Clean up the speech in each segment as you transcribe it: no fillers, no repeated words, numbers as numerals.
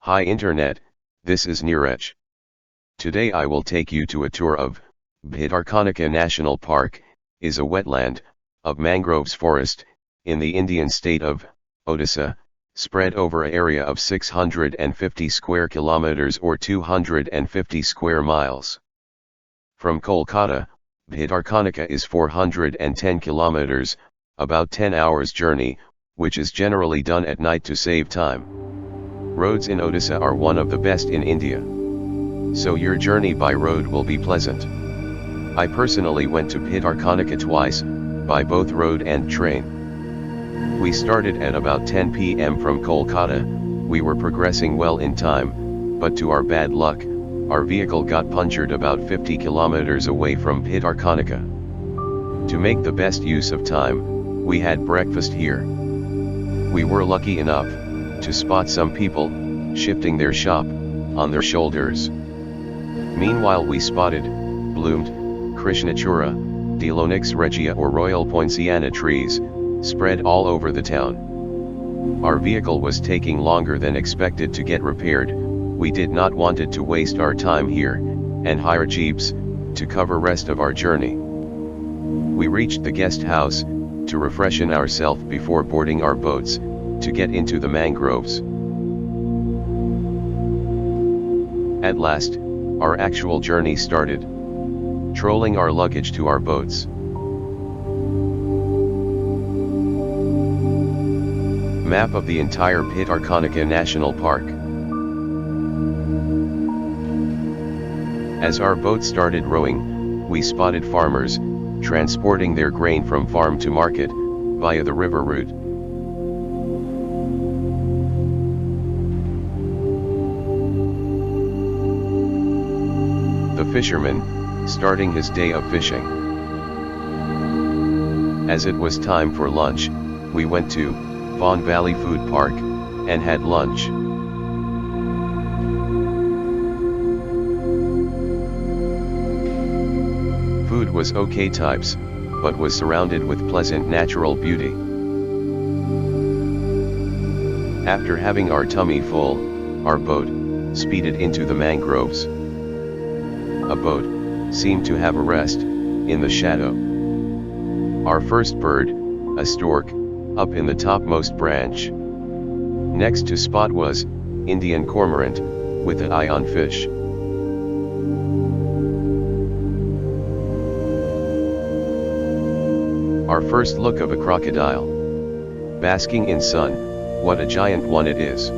Hi Internet, this is Neeraj. Today I will take you to a tour of Bhitarkanika National Park, is a wetland of mangroves forest in the Indian state of Odisha, spread over an area of 650 square kilometers or 250 square miles. From Kolkata, Bhitarkanika is 410 kilometers, about 10 hours journey, which is generally done at night to save time. Roads in Odisha are one of the best in India, so your journey by road will be pleasant. I personally went to Bhitarkanika twice, by both road and train. We started at about 10 p.m. from Kolkata. We were progressing well in time, but to our bad luck, our vehicle got punctured about 50 kilometers away from Bhitarkanika. To make the best use of time, we had breakfast here. We were lucky enough to spot some people shifting their shop on their shoulders. Meanwhile we spotted bloomed Krishnachura, Dilonix regia or royal poinciana trees, spread all over the town. Our vehicle was taking longer than expected to get repaired. We did not wanted to waste our time here, and hire jeeps to cover rest of our journey. We reached the guest house to refreshen ourselves before boarding our boats to get into the mangroves. At last, our actual journey started. Trolling our luggage to our boats. Map of the entire Bhitarkanika National Park. As our boat started rowing, we spotted farmers transporting their grain from farm to market via the river route. The fisherman, starting his day of fishing. As it was time for lunch, we went to Fawn Valley Food Park and had lunch. Food was okay types, but was surrounded with pleasant natural beauty. After having our tummy full, our boat speeded into the mangroves. A boat seemed to have a rest in the shadow. Our first bird, a stork, up in the topmost branch. Next to spot was Indian cormorant with an eye on fish. Our first look of a crocodile basking in sun. What a giant one it is.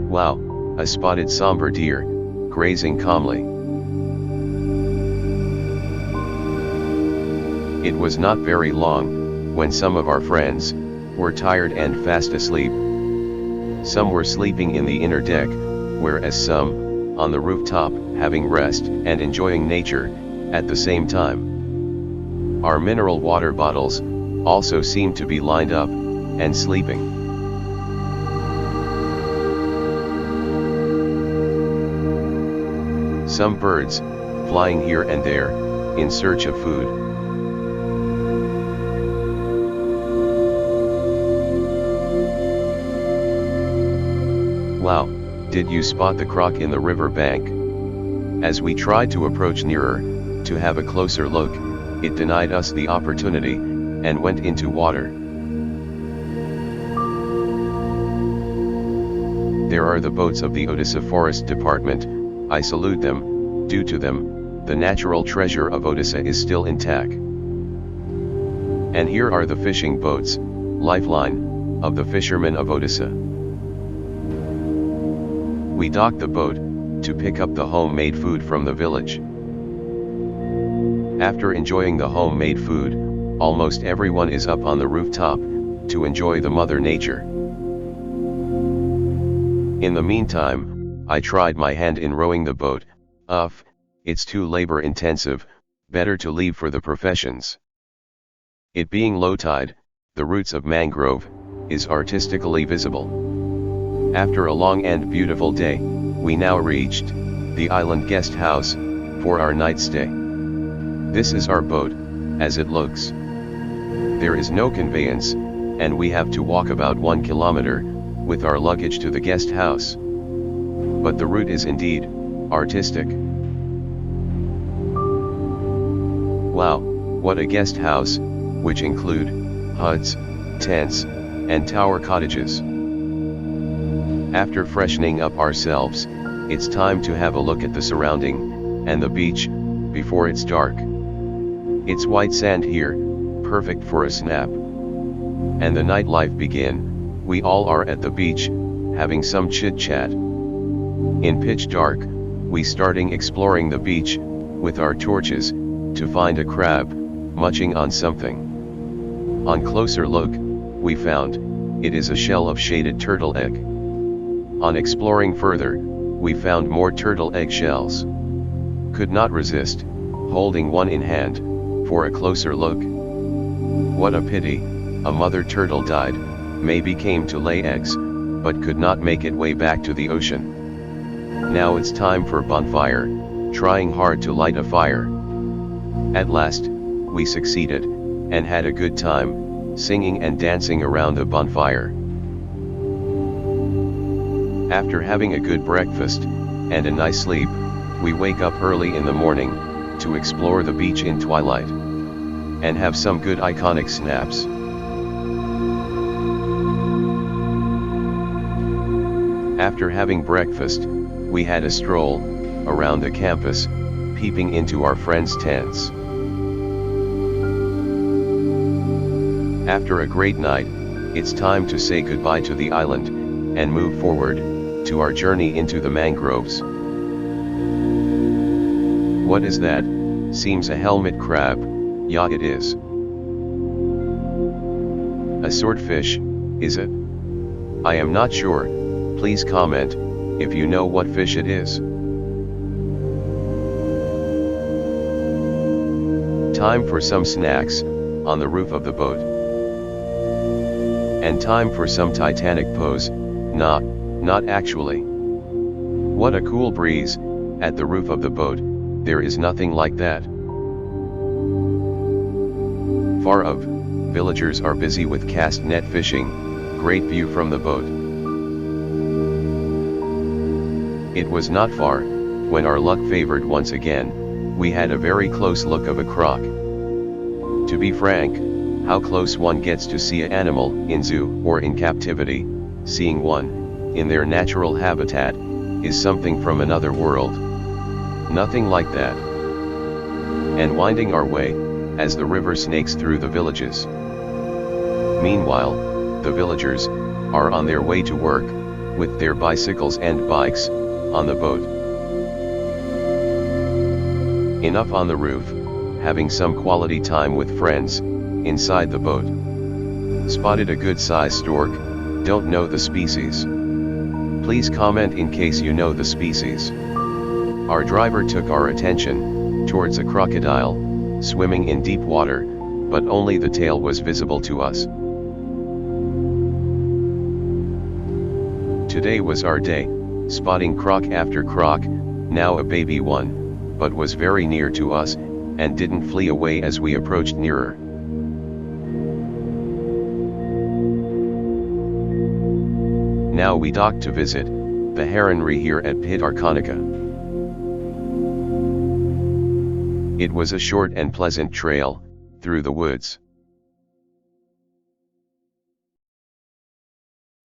Wow, a spotted somber deer, grazing calmly. It was not very long, when some of our friends were tired and fast asleep. Some were sleeping in the inner deck, whereas some, on the rooftop, having rest and enjoying nature, at the same time. Our mineral water bottles also seemed to be lined up and sleeping. Some birds, flying here and there, in search of food. Wow, did you spot the croc in the river bank? As we tried to approach nearer, to have a closer look, it denied us the opportunity, and went into water. There are the boats of the Odisha Forest Department. I salute them. Due to them, the natural treasure of Odisha is still intact. And here are the fishing boats, lifeline, of the fishermen of Odisha. We docked the boat, to pick up the homemade food from the village. After enjoying the homemade food, almost everyone is up on the rooftop, to enjoy the mother nature. In the meantime, I tried my hand in rowing the boat. It's too labor intensive, better to leave for the professions. It being low tide, the roots of mangrove is artistically visible. After a long and beautiful day, we now reached the island guest house for our night stay. This is our boat, as it looks. There is no conveyance, and we have to walk about 1 kilometer, with our luggage to the guest house. But the route is indeed artistic. Wow, what a guest house, which include huts, tents, and tower cottages. After freshening up ourselves, it's time to have a look at the surrounding, and the beach, before it's dark. It's white sand here, perfect for a snap. And the nightlife begin, we all are at the beach, having some chit-chat. In pitch dark, we starting exploring the beach, with our torches, to find a crab, munching on something. On closer look, we found, it is a shell of shaded turtle egg. On exploring further, we found more turtle egg shells. Could not resist, holding one in hand, for a closer look. What a pity, a mother turtle died, maybe came to lay eggs, but could not make it way back to the ocean. Now it's time for bonfire, trying hard to light a fire. At last, we succeeded, and had a good time, singing and dancing around the bonfire. After having a good breakfast, and a nice sleep, we wake up early in the morning, to explore the beach in twilight, and have some good iconic snaps. After having breakfast, we had a stroll around the campus, peeping into our friends' tents. After a great night, it's time to say goodbye to the island, and move forward to our journey into the mangroves. What is that? Seems a helmet crab. Yeah, it is. A swordfish, is it? I am not sure. Please comment if you know what fish it is. Time for some snacks on the roof of the boat. And time for some Titanic pose. Nah, not actually. What a cool breeze at the roof of the boat. There is nothing like that. Far of, villagers are busy with cast net fishing. Great view from the boat. It was not far, when our luck favored once again, we had a very close look of a croc. To be frank, how close one gets to see an animal in zoo or in captivity, seeing one in their natural habitat, is something from another world. Nothing like that. And winding our way, as the river snakes through the villages. Meanwhile, the villagers are on their way to work, with their bicycles and bikes on the boat. Enough on the roof, having some quality time with friends inside the boat. Spotted a good sized stork, don't know the species. Please comment in case you know the species. Our driver took our attention towards a crocodile, swimming in deep water, but only the tail was visible to us. Today was our day, spotting croc after croc, now a baby one, but was very near to us, and didn't flee away as we approached nearer. Now we docked to visit the heronry here at Bhitarkanika. It was a short and pleasant trail through the woods.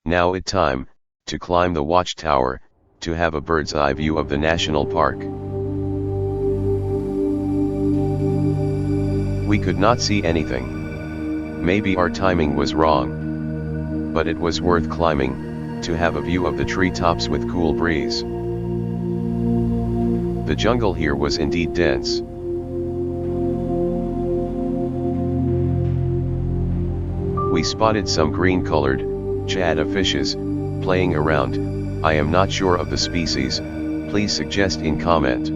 Now it's time to climb the Watchtower to have a bird's eye view of the national park. We could not see anything. Maybe our timing was wrong. But it was worth climbing to have a view of the treetops with cool breeze. The jungle here was indeed dense. We spotted some green-colored chada fishes playing around. I am not sure of the species, please suggest in comment.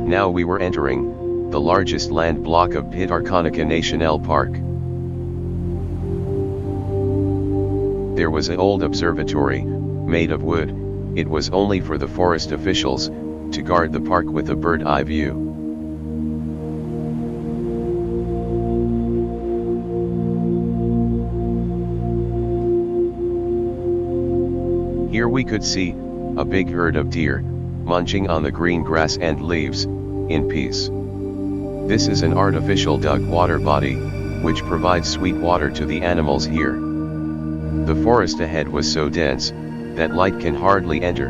Now we were entering the largest land block of Bhitarkanika National Park. There was an old observatory, made of wood, it was only for the forest officials to guard the park with a bird-eye view. Here we could see a big herd of deer munching on the green grass and leaves in peace. This is an artificial dug water body, which provides sweet water to the animals here. The forest ahead was so dense that light can hardly enter.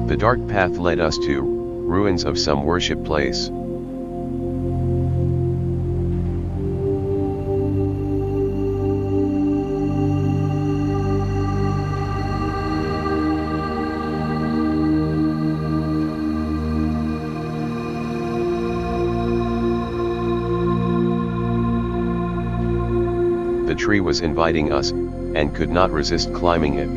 The dark path led us to ruins of some worship place. The tree was inviting us, and could not resist climbing it.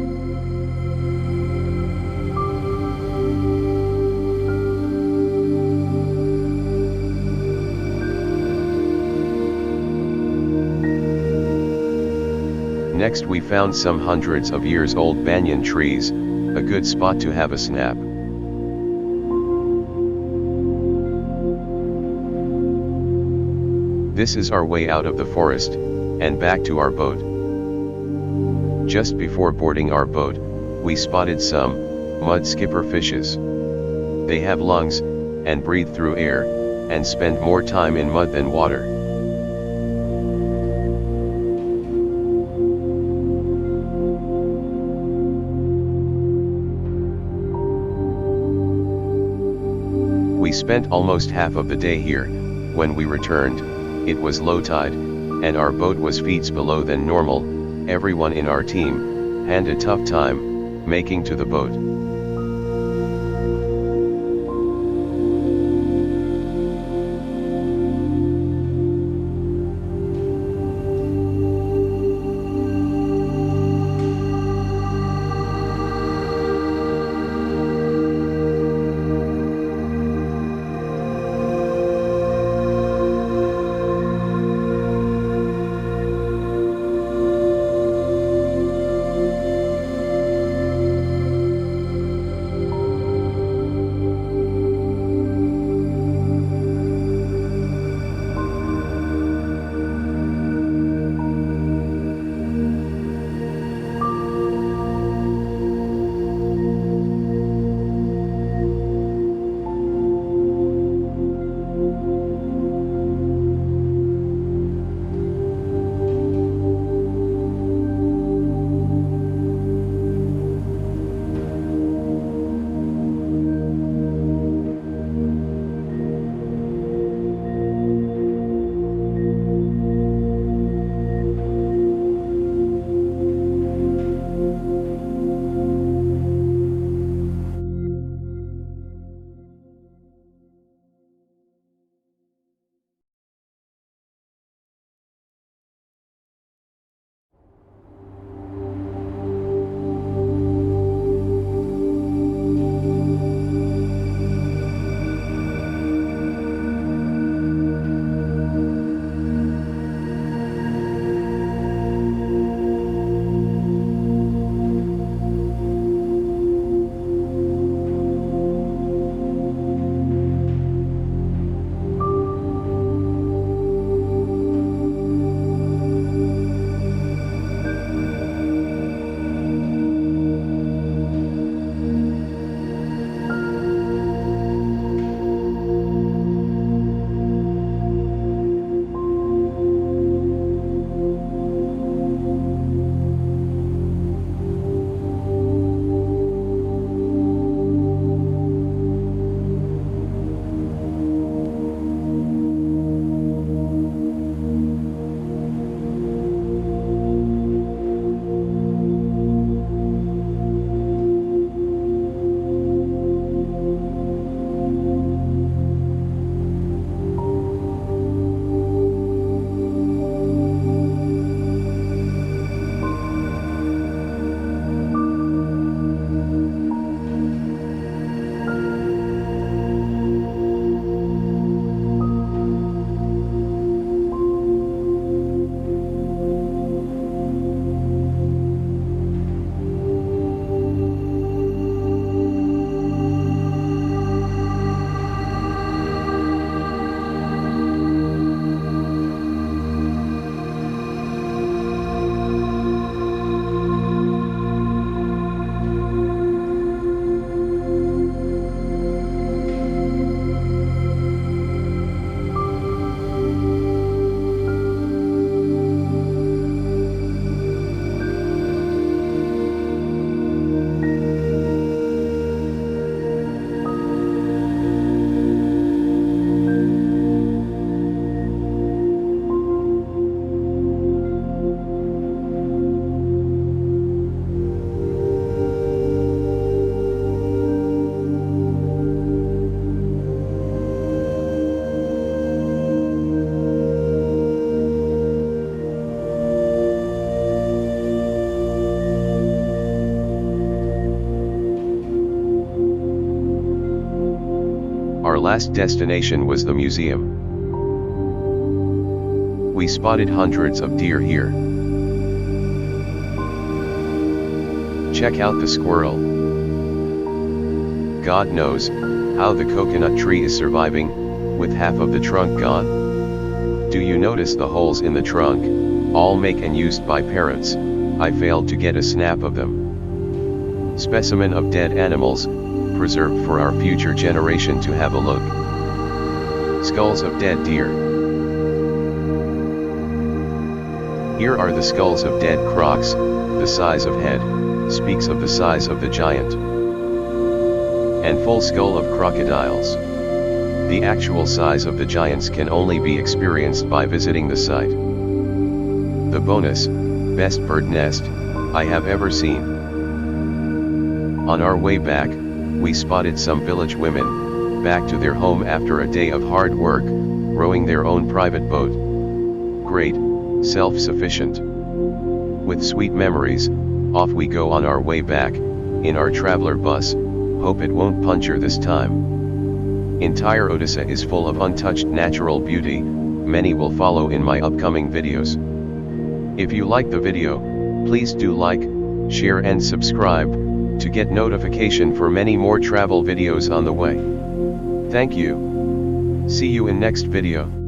Next we found some hundreds of years old banyan trees, a good spot to have a snap. This is our way out of the forest, and back to our boat. Just before boarding our boat, we spotted some mud skipper fishes. They have lungs, and breathe through air, and spend more time in mud than water. We spent almost half of the day here. When we returned, it was low tide, and our boat was feet below than normal. Everyone in our team had a tough time making to the boat. last destination was the museum. We spotted hundreds of deer here. Check out the squirrel. God knows how the coconut tree is surviving, with half of the trunk gone. Do you notice the holes in the trunk, all made and used by parents? I failed to get a snap of them. Specimen of dead animals, preserved for our future generation to have a look. Skulls of dead deer. Here are the skulls of dead crocs. The size of head speaks of the size of the giant. And full skull of crocodiles. The actual size of the giants can only be experienced by visiting the site. The bonus, best bird nest I have ever seen. On our way back, we spotted some village women, back to their home after a day of hard work, rowing their own private boat. Great, self-sufficient. With sweet memories, off we go on our way back, in our traveler bus. Hope it won't puncture this time. Entire Odisha is full of untouched natural beauty, many will follow in my upcoming videos. If you like the video, please do like, share and subscribe, to get notification for many more travel videos on the way. Thank you. See you in next video.